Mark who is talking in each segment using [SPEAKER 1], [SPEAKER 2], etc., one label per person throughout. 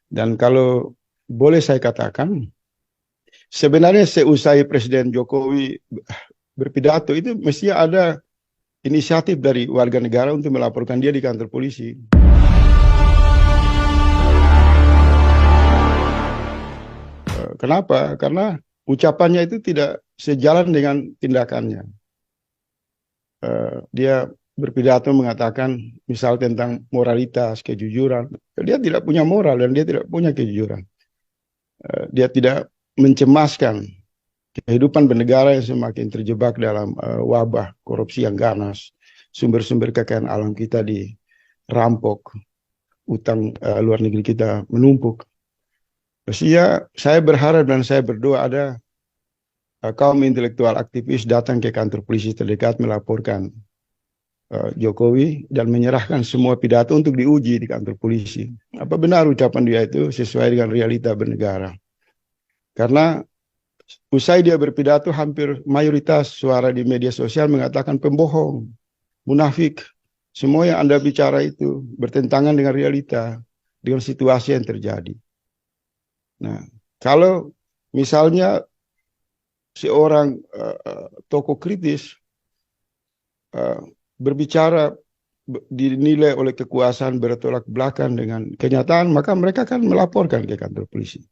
[SPEAKER 1] Dan kalau boleh saya katakan, sebenarnya seusai Presiden Jokowi berpidato itu mestinya ada inisiatif dari warga negara untuk melaporkan dia di kantor polisi. Kenapa? Karena ucapannya itu tidak sejalan dengan tindakannya. Dia berpidato mengatakan misal tentang moralitas, kejujuran. Dia tidak punya moral dan dia tidak punya kejujuran. Dia tidak mencemaskan kehidupan bernegara yang semakin terjebak dalam wabah korupsi yang ganas, sumber-sumber kekayaan alam kita dirampok, utang luar negeri kita menumpuk. Mestinya saya berharap dan saya berdoa ada kaum intelektual aktivis datang ke kantor polisi terdekat melaporkan Jokowi dan menyerahkan semua pidato untuk diuji di kantor polisi. Apa benar ucapan dia itu sesuai dengan realita bernegara? Karena usai dia berpidato, hampir mayoritas suara di media sosial mengatakan pembohong, munafik. Semua yang Anda bicara itu bertentangan dengan realita, dengan situasi yang terjadi. Nah, kalau misalnya seorang tokoh kritis berbicara dinilai oleh kekuasaan bertolak belakang dengan kenyataan, maka mereka akan melaporkan ke kantor polisi.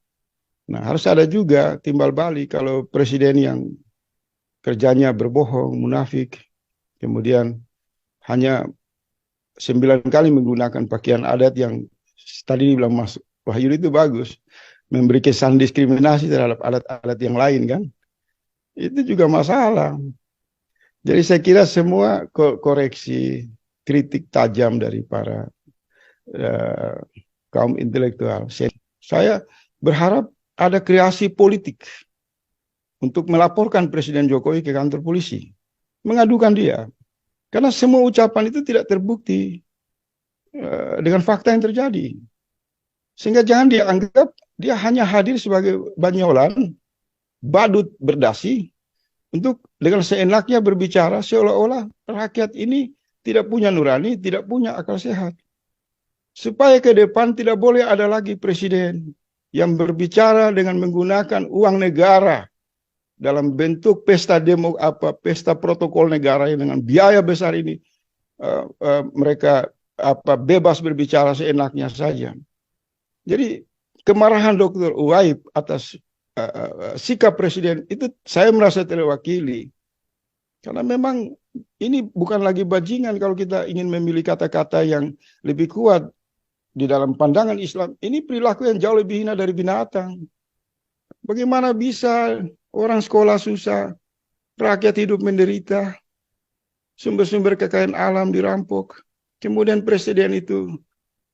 [SPEAKER 1] Nah, harus ada juga timbal balik kalau presiden yang kerjanya berbohong, munafik, kemudian hanya 9 kali menggunakan pakaian adat yang tadi dibilang Mas Wahyu itu bagus, memberi kesan diskriminasi terhadap adat-adat yang lain kan, itu juga masalah. Jadi saya kira semua koreksi, kritik tajam dari para kaum intelektual. Saya berharap ada kreasi politik untuk melaporkan Presiden Jokowi ke kantor polisi, mengadukan dia. Karena semua ucapan itu tidak terbukti dengan fakta yang terjadi. Sehingga jangan dianggap dia hanya hadir sebagai banyolan, badut berdasi, untuk dengan seenaknya berbicara seolah-olah rakyat ini tidak punya nurani, tidak punya akal sehat. Supaya ke depan tidak boleh ada lagi presiden yang berbicara dengan menggunakan uang negara dalam bentuk pesta pesta protokol negara yang dengan biaya besar ini mereka bebas berbicara seenaknya saja. Jadi kemarahan Dr. Uwaib atas sikap presiden itu saya merasa terwakili. Karena memang ini bukan lagi bajingan kalau kita ingin memilih kata-kata yang lebih kuat di dalam pandangan Islam. Ini perilaku yang jauh lebih hina dari binatang. Bagaimana bisa orang sekolah susah, rakyat hidup menderita, sumber-sumber kekayaan alam dirampok, kemudian presiden itu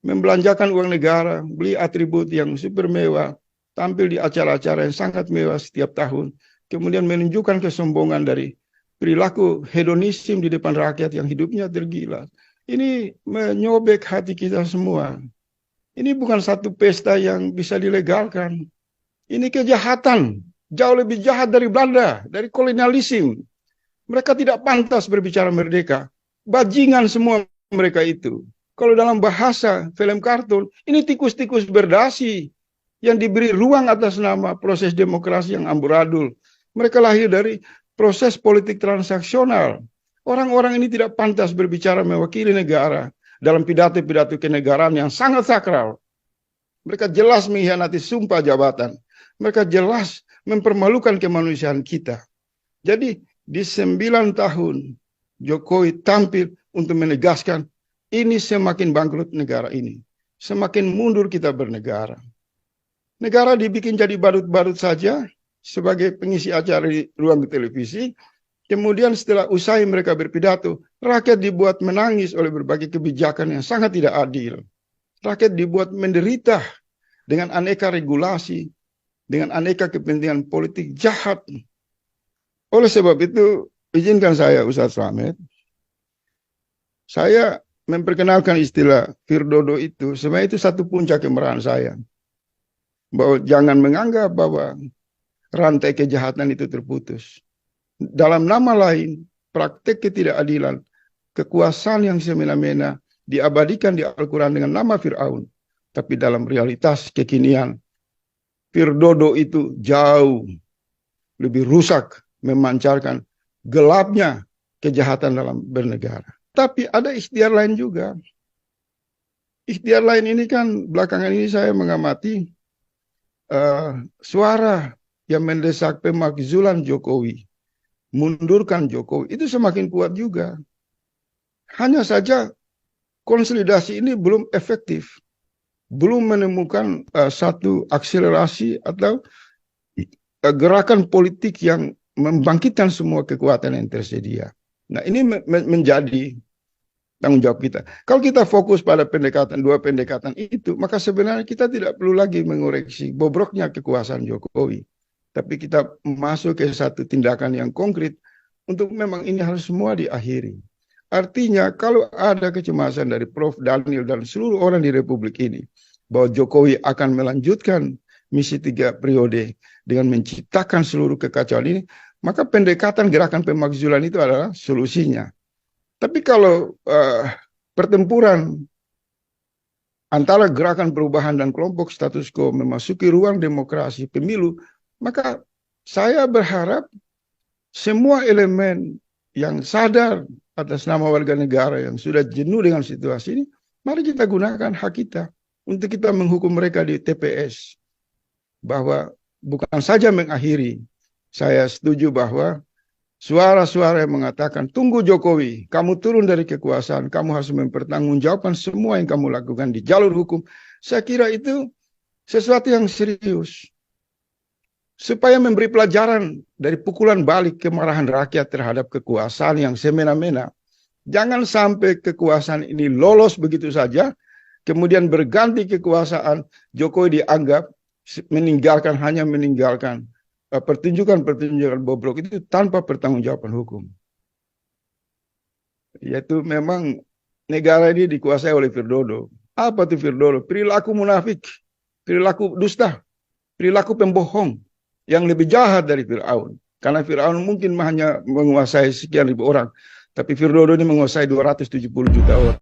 [SPEAKER 1] membelanjakan uang negara, beli atribut yang super mewah, tampil di acara-acara yang sangat mewah setiap tahun, kemudian menunjukkan kesombongan dari perilaku hedonisme di depan rakyat yang hidupnya tergila. Ini menyobek hati kita semua. Ini bukan satu pesta yang bisa dilegalkan. Ini kejahatan, jauh lebih jahat dari Belanda, dari kolonialisme. Mereka tidak pantas berbicara merdeka. Bajingan semua mereka itu. Kalau dalam bahasa film kartun, ini tikus-tikus berdasi yang diberi ruang atas nama proses demokrasi yang amburadul. Mereka lahir dari proses politik transaksional. Orang-orang ini tidak pantas berbicara mewakili negara dalam pidato-pidato kenegaraan yang sangat sakral. Mereka jelas mengkhianati sumpah jabatan. Mereka jelas mempermalukan kemanusiaan kita. Jadi di 9 tahun Jokowi tampil untuk menegaskan ini semakin bangkrut negara ini. Semakin mundur kita bernegara. Negara dibikin jadi badut-badut saja sebagai pengisi acara di ruang televisi. Kemudian setelah usai mereka berpidato, rakyat dibuat menangis oleh berbagai kebijakan yang sangat tidak adil. Rakyat dibuat menderita dengan aneka regulasi, dengan aneka kepentingan politik jahat. Oleh sebab itu, izinkan saya Ustaz Slamet, saya memperkenalkan istilah Firdodo itu, sebenarnya itu satu puncak kemarahan saya. Bahwa jangan menganggap bahwa rantai kejahatan itu terputus. Dalam nama lain, praktek ketidakadilan, kekuasaan yang semena-mena diabadikan di Al-Quran dengan nama Fir'aun. Tapi dalam realitas kekinian, Firdodo itu jauh lebih rusak, memancarkan gelapnya kejahatan dalam bernegara. Tapi ada ikhtiar lain juga. Ikhtiar lain ini kan belakangan ini saya mengamati suara yang mendesak pemakzulan Jokowi, mundurkan Jokowi, itu semakin kuat juga. Hanya saja konsolidasi ini belum efektif, belum menemukan satu akselerasi atau gerakan politik yang membangkitkan semua kekuatan yang tersedia. Nah, ini menjadi tanggung jawab kita. Kalau kita fokus pada dua pendekatan itu, maka sebenarnya kita tidak perlu lagi mengoreksi bobroknya kekuasaan Jokowi. Tapi kita masuk ke satu tindakan yang konkret untuk memang ini harus semua diakhiri. Artinya kalau ada kecemasan dari Prof. Daniel dan seluruh orang di Republik ini, bahwa Jokowi akan melanjutkan misi 3 periode dengan menciptakan seluruh kekacauan ini, maka pendekatan gerakan pemakzulan itu adalah solusinya. Tapi kalau pertempuran antara gerakan perubahan dan kelompok status quo memasuki ruang demokrasi pemilu, maka saya berharap semua elemen yang sadar atas nama warga negara yang sudah jenuh dengan situasi ini, mari kita gunakan hak kita untuk kita menghukum mereka di TPS. Bahwa bukan saja mengakhiri, saya setuju bahwa suara-suara yang mengatakan, tunggu Jokowi, kamu turun dari kekuasaan, kamu harus mempertanggungjawabkan semua yang kamu lakukan di jalur hukum. Saya kira itu sesuatu yang serius. Supaya memberi pelajaran dari pukulan balik kemarahan rakyat terhadap kekuasaan yang semena-mena. Jangan sampai kekuasaan ini lolos begitu saja, kemudian berganti kekuasaan, Jokowi dianggap hanya meninggalkan pertunjukan-pertunjukan bobrok itu tanpa pertanggungjawaban hukum. Yaitu memang negara ini dikuasai oleh Firdodo. Apa itu Firdodo? Perilaku munafik, perilaku dusta, perilaku pembohong yang lebih jahat dari Fir'aun. Karena Fir'aun mungkin hanya menguasai sekian ribu orang, tapi Firdodo ini menguasai 270 juta orang.